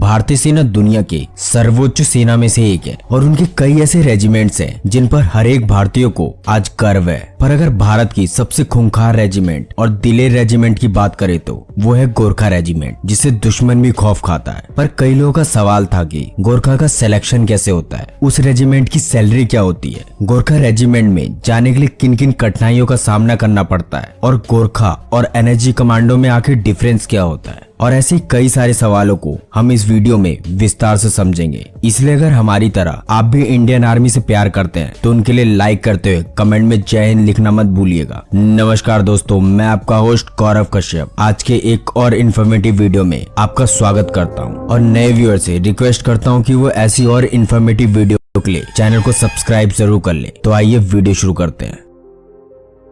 भारतीय सेना दुनिया के सर्वोच्च सेना में से एक है और उनके कई ऐसे रेजिमेंट्स हैं जिन पर हर एक भारतीय को आज गर्व है। पर अगर भारत की सबसे खूंखार रेजिमेंट और दिलेर रेजिमेंट की बात करें तो वो है गोरखा रेजिमेंट, जिससे दुश्मन भी खौफ खाता है। पर कई लोगों का सवाल था कि गोरखा का सिलेक्शन कैसे होता है, उस रेजिमेंट की सैलरी क्या होती है, गोरखा रेजिमेंट में जाने के लिए किन किन कठिनाइयों का सामना करना पड़ता है और गोरखा और एनएसजी कमांडो में आखिर डिफरेंस क्या होता है, और ऐसे कई सारे सवालों को हम इस वीडियो में विस्तार से समझेंगे। इसलिए अगर हमारी तरह आप भी इंडियन आर्मी से प्यार करते हैं तो उनके लिए लाइक करते हुए कमेंट में जय हिंद लिखना मत भूलिएगा। नमस्कार दोस्तों, मैं आपका होस्ट गौरव कश्यप आज के एक और इन्फॉर्मेटिव वीडियो में आपका स्वागत करता हूं और नए व्यूअर से रिक्वेस्ट करता हूं कि वो ऐसी और इन्फॉर्मेटिव वीडियो के लिए चैनल को सब्सक्राइब जरूर कर ले। तो आइए वीडियो शुरू करते हैं।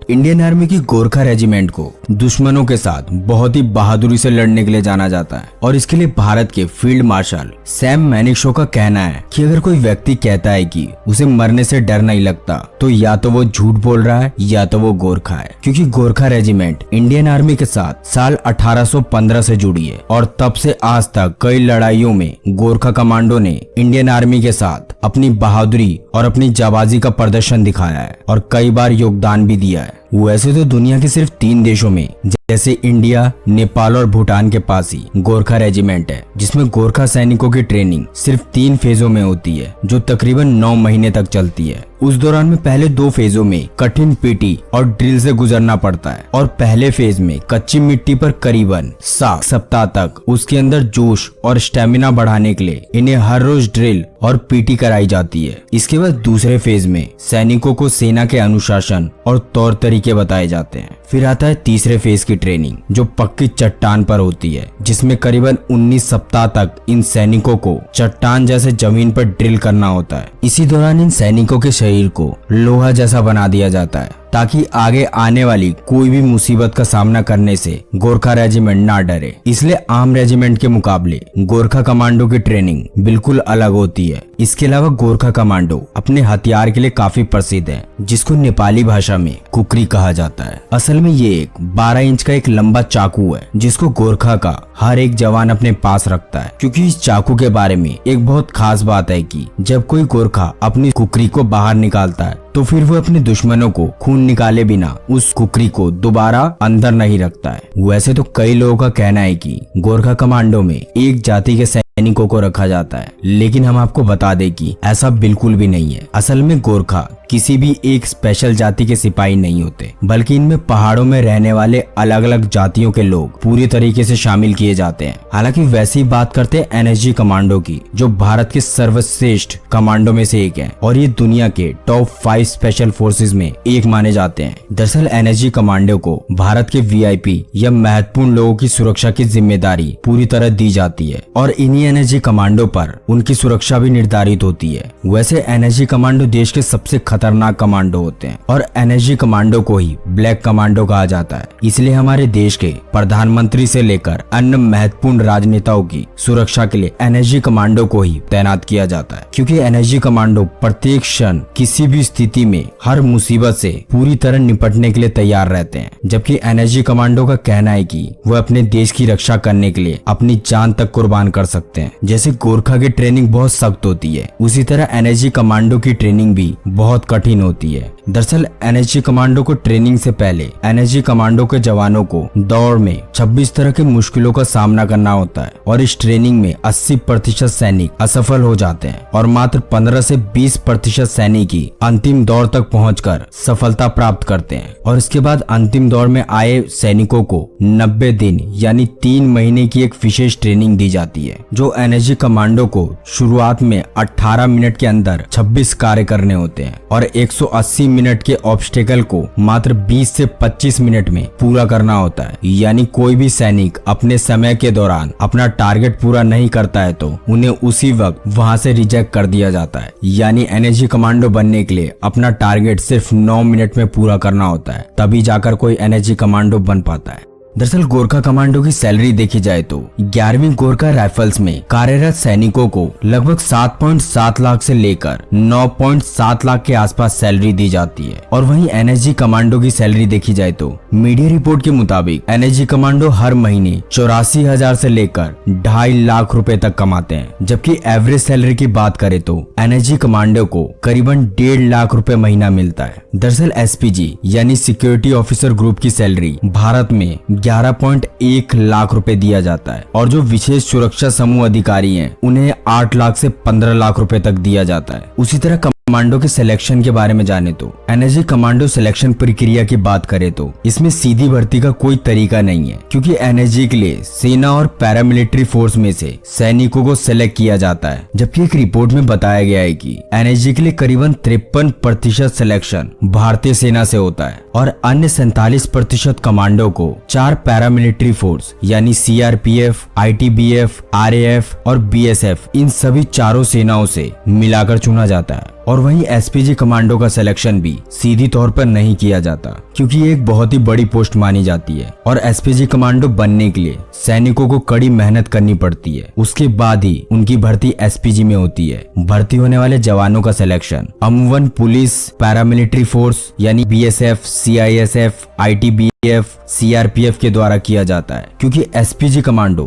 इंडियन आर्मी की गोरखा रेजिमेंट को दुश्मनों के साथ बहुत ही बहादुरी से लड़ने के लिए जाना जाता है और इसके लिए भारत के फील्ड मार्शल सैम मैनिक्शॉ का कहना है कि अगर कोई व्यक्ति कहता है कि उसे मरने से डर नहीं लगता तो या तो वो झूठ बोल रहा है या तो वो गोरखा है, क्योंकि गोरखा रेजिमेंट इंडियन आर्मी के साथ साल 1815 से जुड़ी है और तब से आज तक कई लड़ाइयों में गोरखा कमांडो ने इंडियन आर्मी के साथ अपनी बहादुरी और अपनी जाबाजी का प्रदर्शन दिखाया है और कई बार योगदान भी दिया है। वैसे तो दुनिया के सिर्फ 3 देशों में जैसे इंडिया, नेपाल और भूटान के पास ही गोरखा रेजिमेंट है, जिसमें गोरखा सैनिकों की ट्रेनिंग सिर्फ 3 फेजों में होती है जो तकरीबन 9 महीने तक चलती है। उस दौरान में पहले 2 फेजों में कठिन पीटी और ड्रिल से गुजरना पड़ता है और पहले फेज में कच्ची मिट्टी पर करीबन 7 सप्ताह तक उसके अंदर जोश और स्टेमिना बढ़ाने के लिए इन्हें हर रोज ड्रिल और पीटी कराई जाती है। इसके बाद दूसरे फेज में सैनिकों को सेना के अनुशासन और तौर तरीके बताए जाते हैं। फिर आता है तीसरे फेज की ट्रेनिंग जो पक्की चट्टान पर होती है, जिसमें करीबन 19 सप्ताह तक इन सैनिकों को चट्टान जैसे जमीन पर ड्रिल करना होता है। इसी दौरान इन सैनिकों के शरीर को लोहा जैसा बना दिया जाता है ताकि आगे आने वाली कोई भी मुसीबत का सामना करने से गोरखा रेजिमेंट ना डरे। इसलिए आम रेजिमेंट के मुकाबले गोरखा कमांडो की ट्रेनिंग बिल्कुल अलग होती है। इसके अलावा गोरखा कमांडो अपने हथियार के लिए काफी प्रसिद्ध है, जिसको नेपाली भाषा में कुकरी कहा जाता है। असल में ये एक 12 इंच का एक लंबा चाकू है जिसको गोरखा का हर एक जवान अपने पास रखता है, क्योंकि इस चाकू के बारे में एक बहुत खास बात है कि जब कोई गोरखा अपनी कुकरी को बाहर निकालता है तो फिर वो अपने दुश्मनों को खून निकाले बिना उस कुकरी को दोबारा अंदर नहीं रखता है। वैसे तो कई लोगों का कहना है कि गोरखा कमांडो में एक जाति के सैनिकों को रखा जाता है, लेकिन हम आपको बता दें कि ऐसा बिल्कुल भी नहीं है। असल में गोरखा किसी भी एक स्पेशल जाति के सिपाही नहीं होते, बल्कि इनमें पहाड़ों में रहने वाले अलग अलग जातियों के लोग पूरी तरीके से शामिल किए जाते हैं। हालांकि वैसी बात करते हैं एनएसजी कमांडो की, जो भारत के सर्वश्रेष्ठ कमांडो में से एक है और ये दुनिया के टॉप 5 स्पेशल फोर्सेस में एक माने जाते हैं। दरअसल एनएसजी कमांडो को भारत के वीआईपी या महत्वपूर्ण लोगों की सुरक्षा की जिम्मेदारी पूरी तरह दी जाती है और इन्हीं एनएसजी कमांडो पर उनकी सुरक्षा भी निर्धारित होती है। वैसे एनएसजी कमांडो देश के सबसे खतरनाक कमांडो होते हैं और एनएसजी कमांडो को ही ब्लैक कमांडो कहा जाता है। इसलिए हमारे देश के प्रधानमंत्री से लेकर अन्य महत्वपूर्ण राजनेताओं की सुरक्षा के लिए एनएसजी कमांडो को ही तैनात किया जाता है, क्योंकि एनएसजी कमांडो प्रत्येक क्षण किसी भी स्थिति में हर मुसीबत से पूरी तरह निपटने के लिए तैयार रहते हैं। जबकि एनएसजी कमांडो का कहना है कि वो अपने देश की रक्षा करने के लिए अपनी जान तक कुर्बान कर सकते हैं। जैसे गोरखा की ट्रेनिंग बहुत सख्त होती है, उसी तरह एनएसजी कमांडो की ट्रेनिंग भी बहुत कठिन होती है। दरअसल एनएसजी कमांडो को ट्रेनिंग से पहले एनएसजी कमांडो के जवानों को दौड़ में 26 तरह के मुश्किलों का सामना करना होता है और इस ट्रेनिंग में 80% सैनिक असफल हो जाते हैं और मात्र 15 से 20% सैनिक ही अंतिम दौर तक पहुंचकर सफलता प्राप्त करते हैं। और इसके बाद अंतिम दौर में आए सैनिकों को 90 दिन यानी 3 महीने की एक विशेष ट्रेनिंग दी जाती है, जो एनएसजी कमांडो को शुरुआत में 18 मिनट के अंदर 26 कार्य करने होते हैं और 180 मिनट के ऑब्स्टेकल को मात्र 20 से 25 मिनट में पूरा करना होता है। यानी कोई भी सैनिक अपने समय के दौरान अपना टारगेट पूरा नहीं करता है तो उन्हें उसी वक्त वहां से रिजेक्ट कर दिया जाता है। यानी एनएसजी कमांडो बनने के लिए अपना टारगेट सिर्फ 9 मिनट में पूरा करना होता है, तभी जाकर कोई एनएसजी कमांडो बन पाता है। दरअसल गोरखा कमांडो की सैलरी देखी जाए तो 11वीं गोरखा राइफल्स में कार्यरत सैनिकों को लगभग 7.7 लाख से लेकर 9.7 लाख के आसपास सैलरी दी जाती है। और वहीं एनएसजी कमांडो की सैलरी देखी जाए तो मीडिया रिपोर्ट के मुताबिक एनएसजी कमांडो हर महीने 84,000 से लेकर 2.5 लाख रुपए तक कमाते हैं, जबकि एवरेज सैलरी की बात करें तो एनएसजी कमांडो को करीबन 1.5 लाख रुपए महीना मिलता है। दरअसल एसपीजी यानी सिक्योरिटी ऑफिसर ग्रुप की सैलरी भारत में 11.1 लाख रुपए दिया जाता है और जो विशेष सुरक्षा समूह अधिकारी हैं उन्हें 8 लाख से 15 लाख रुपए तक दिया जाता है। उसी तरह कमांडो के सिलेक्शन के बारे में जाने तो एनएसजी कमांडो सिलेक्शन प्रक्रिया की बात करें तो इसमें सीधी भर्ती का कोई तरीका नहीं है, क्योंकि एनएसजी के लिए सेना और पैरामिलिट्री फोर्स में से सैनिकों को सिलेक्ट किया जाता है। जबकि एक रिपोर्ट में बताया गया है कि एनएसजी के लिए करीबन 53% सिलेक्शन भारतीय सेना से होता है और अन्य 47% कमांडो को 4 पैरामिलिट्री फोर्स यानी सीआरपीएफ, आईटीबीएफ, आरएएफ और बीएसएफ इन सभी चारों सेनाओं से मिलाकर चुना जाता है। और वहीं एसपीजी कमांडो का सिलेक्शन भी सीधी तौर पर नहीं किया जाता, क्योंकि ये एक बहुत ही बड़ी पोस्ट मानी जाती है और एसपीजी कमांडो बनने के लिए सैनिकों को कड़ी मेहनत करनी पड़ती है। उसके बाद ही उनकी भर्ती एसपीजी में होती है। भर्ती होने वाले जवानों का सिलेक्शन अमूमन पुलिस, पैरामिलिट्री फोर्स यानी बीएसएफ, सीआईएसएफ, आईटीबीएफ, सीआरपीएफ के द्वारा किया जाता है, क्योंकि एसपीजी कमांडो